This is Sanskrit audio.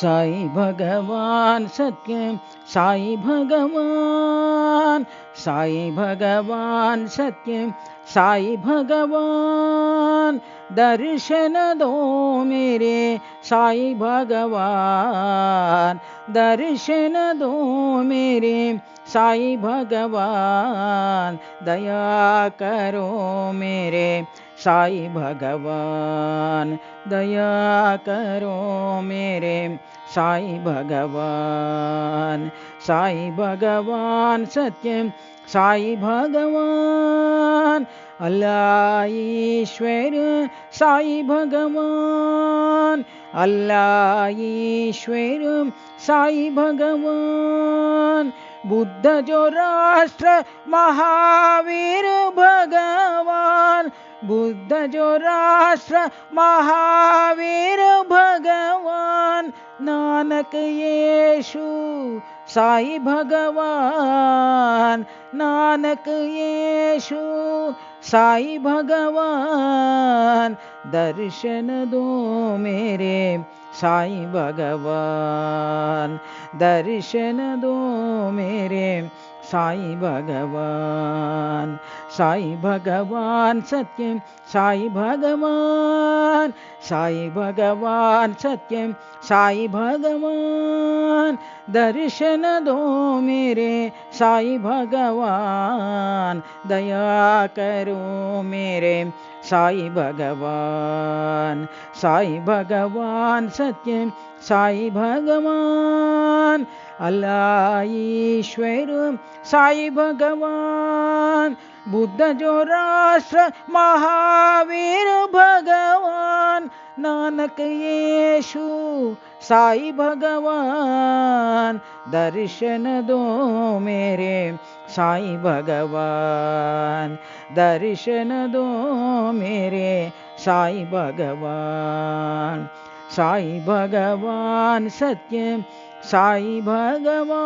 साई भगवान सत्यम साई भगवान सत्यम साई भगवान दर्शन दो मेरे साई भगवान दर्शन दो मेरे साई भगवान दया करो मेरे साई भगवान दया करो मेरे साई भगवान सत्यम साई भगवान अल्लाह ईश्वर साई भगवान अल्लाह ईश्वर साई भगवान बुद्ध जो राष्ट्र महावीर भगवान बुद्ध जो राष्ट्र महावीर भगवान नानक येशु साई भगवान नानक येशु साई भगवान दर्शन दो मेरे साई भगवान दर्शन दो मेरे साई भगवान सत्यम साई भगवान सत्यम साई भगवान दर्शन दो मेरे साई भगवान दया करो मेरे साई भगवान सत्यम साई भगवान अल्लाह ईश्वर साई भगवान बुद्ध जो राष्ट्र महावीर भगवान नानक येशु साई भगवान दर्शन दो मेरे साई भगवान दर्शन दो मेरे साई भगवान सत्यम साई भगवान।